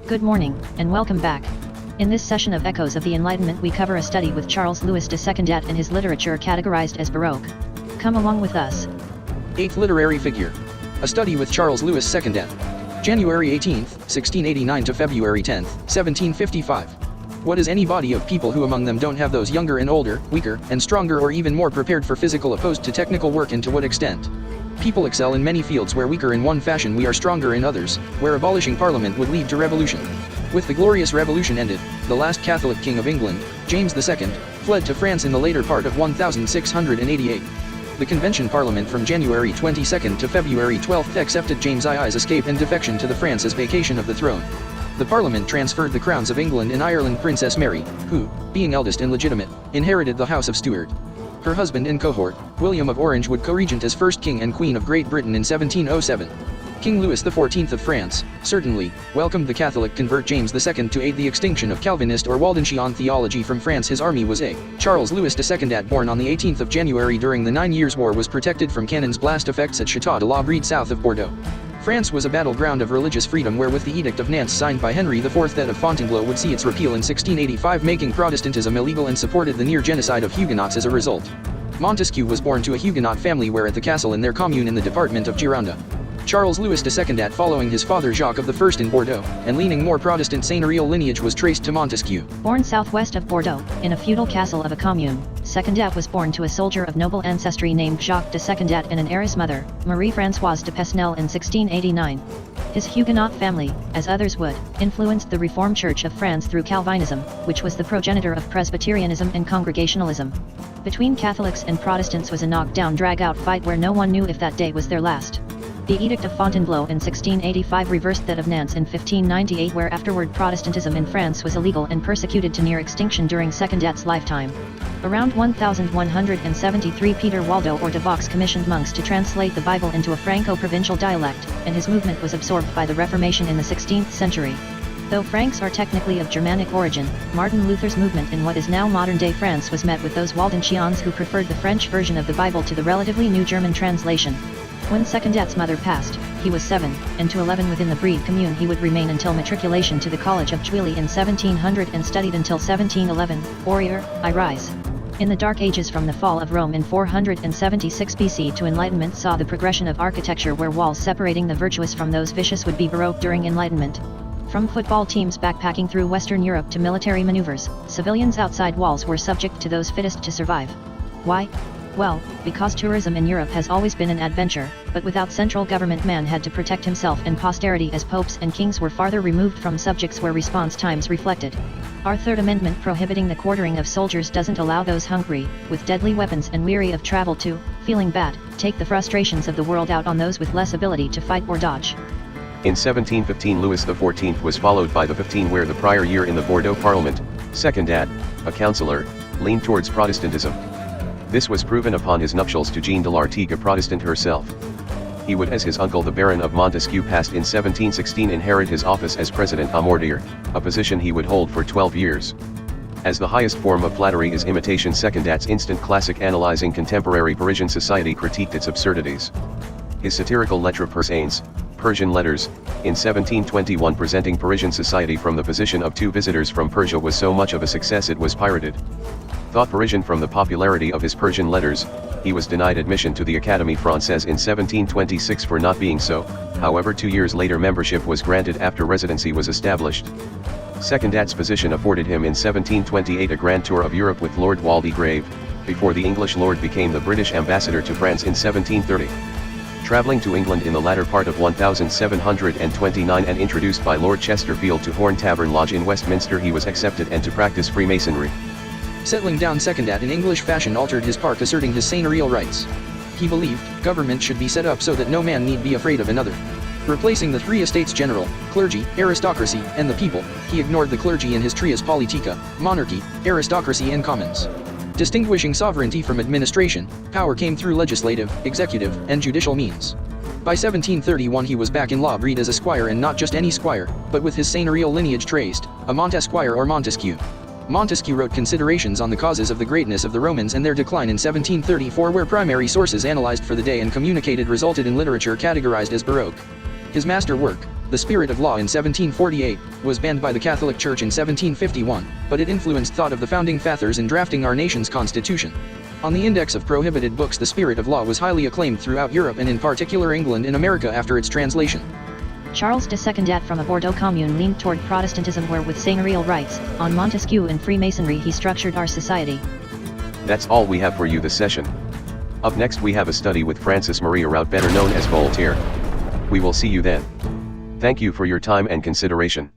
Good morning, and welcome back. In this session of Echoes of the Enlightenment we cover a study with Charles Louis de Secondat and his literature categorized as Baroque. Come along with us. 8th literary figure. A study with Charles Louis Secondat. January 18, 1689 to February 10, 1755. What is any body of people who among them don't have those younger and older, weaker, and stronger or even more prepared for physical opposed to technical work, and to what extent? People excel in many fields where weaker in one fashion we are stronger in others, where abolishing Parliament would lead to revolution. With the glorious revolution ended, the last Catholic king of England, James II, fled to France in the later part of 1688. The Convention Parliament from January 22 to February 12 accepted James II's escape and defection to the France as vacation of the throne. The Parliament transferred the crowns of England and Ireland Princess Mary, who, being eldest and legitimate, inherited the House of Stuart. Her husband and cohort, William of Orange, would co-regent as first king and queen of Great Britain in 1707. King Louis XIV of France, certainly, welcomed the Catholic convert James II to aid the extinction of Calvinist or Waldensian theology from France. His army was a Charles Louis de Secondat, born on the 18th of January during the 9 Years' War, was protected from cannon's blast effects at Châtau de la Brède south of Bordeaux. France was a battleground of religious freedom, wherewith the Edict of Nantes signed by Henry IV that of Fontainebleau would see its repeal in 1685, making Protestantism illegal, and supported the near genocide of Huguenots as a result. Montesquieu was born to a Huguenot family where at the castle in their commune in the department of Gironde. Charles Louis de Secondat, following his father Jacque of I in Bordeaux, and leaning more Protestant seignorial lineage, was traced to Montesquieu. Born southwest of Bordeaux, in a feudal castle of a commune, Secondat was born to a soldier of noble ancestry named Jacques de Secondat and an heiress mother, Marie-Françoise de Pesnel, in 1689. His Huguenot family, as others would, influenced the Reformed Church of France through Calvinism, which was the progenitor of Presbyterianism and Congregationalism. Between Catholics and Protestants was a knock-down, drag-out fight where no one knew if that day was their last. The Edict of Fontainebleau in 1685 reversed that of Nantes in 1598, where afterward Protestantism in France was illegal and persecuted to near extinction during Secondat's lifetime. Around 1173 Peter Waldo or de Vaux commissioned monks to translate the Bible into a Franco-provincial dialect, and his movement was absorbed by the Reformation in the 16th century. Though Franks are technically of Germanic origin, Martin Luther's movement in what is now modern-day France was met with those Waldensians who preferred the French version of the Bible to the relatively new German translation. When Secondat's mother passed, he was 7, and to 11 within the Brēde commune he would remain until matriculation to the College of Juilly in 1700 and studied until 1711, Warrior, I Rise. In the Dark Ages, from the fall of Rome in 476 BC to Enlightenment, saw the progression of architecture where walls separating the virtuous from those vicious would be Baroque during Enlightenment. From football teams backpacking through Western Europe to military maneuvers, civilians outside walls were subject to those fittest to survive. Why? Well, because tourism in Europe has always been an adventure, but without central government man had to protect himself and posterity, as popes and kings were farther removed from subjects where response times reflected. Our Third Amendment prohibiting the quartering of soldiers doesn't allow those hungry, with deadly weapons and weary of travel to, feeling bad, take the frustrations of the world out on those with less ability to fight or dodge. In 1715 Louis XIV was followed by the 15 where the prior year in the Bordeaux Parliament, Secondat, a councillor, leaned towards Protestantism. This was proven upon his nuptials to Jeanne de l'Artigue, a Protestant herself. He would, as his uncle the Baron of Montesquieu passed in 1716, inherit his office as President à Mortier, a position he would hold for 12 years. As the highest form of flattery is imitation, Secondat's instant classic analyzing contemporary Parisian society critiqued its absurdities. His satirical Lettres Persanes, Persian letters, in 1721 presenting Parisian society from the position of two visitors from Persia, was so much of a success it was pirated. Thought Parisian from the popularity of his Persian letters, he was denied admission to the Académie Française in 1726 for not being so. However, 2 years later membership was granted after residency was established. Secondat's position afforded him in 1728 a grand tour of Europe with Lord Waldegrave, before the English lord became the British ambassador to France in 1730. Travelling to England in the latter part of 1729 and introduced by Lord Chesterfield to Horn Tavern Lodge in Westminster, he was accepted and to practice Freemasonry. Settling down, Secondat in English fashion altered his park, asserting his seigneurial rights. He believed government should be set up so that no man need be afraid of another. Replacing the three estates general, clergy, aristocracy, and the people, he ignored the clergy in his trias politica, monarchy, aristocracy and commons. Distinguishing sovereignty from administration, power came through legislative, executive, and judicial means. By 1731 he was back in La Brède as a squire, and not just any squire, but with his seigneurial lineage traced, a Montesquieu or Montesquieu. Montesquieu wrote Considerations on the Causes of the Greatness of the Romans and Their Decline in 1734, where primary sources analyzed for the day and communicated resulted in literature categorized as Baroque. His master work, The spirit of law in 1748 was banned by the Catholic Church in 1751, but it influenced thought of the founding fathers in drafting our nation's constitution. On the index of prohibited books, the spirit of law was highly acclaimed throughout Europe and in particular England and America after its translation. Charles de Secondat from a Bordeaux commune leaned toward Protestantism, where with seignorial rights, on Montesquieu and Freemasonry he structured our society. That's all we have for you this session. Up next we have a study with Francis Marie Araud, better known as Voltaire. We will see you then. Thank you for your time and consideration.